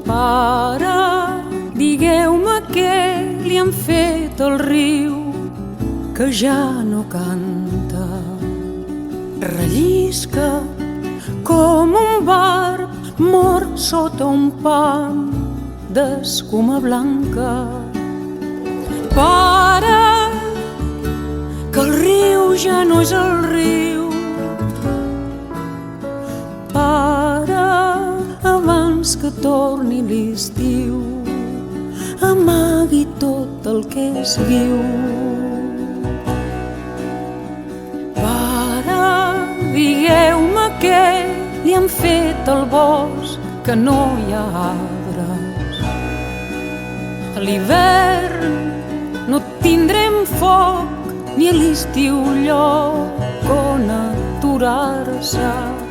Pare, digueu-me què li han fet al riu, que ja no canta. Rellisca com un barb mort sota un pam d'escuma blanca. Pare, que el riu ja no és el riu. Pare, abans que torni l'estiu, amagui tot el que és viu. Pare, digueu-me què li han fet al bosc, que no hi ha arbres. A l'hivern no tindrem foc, ni a l'estiu lloc on aturar-se.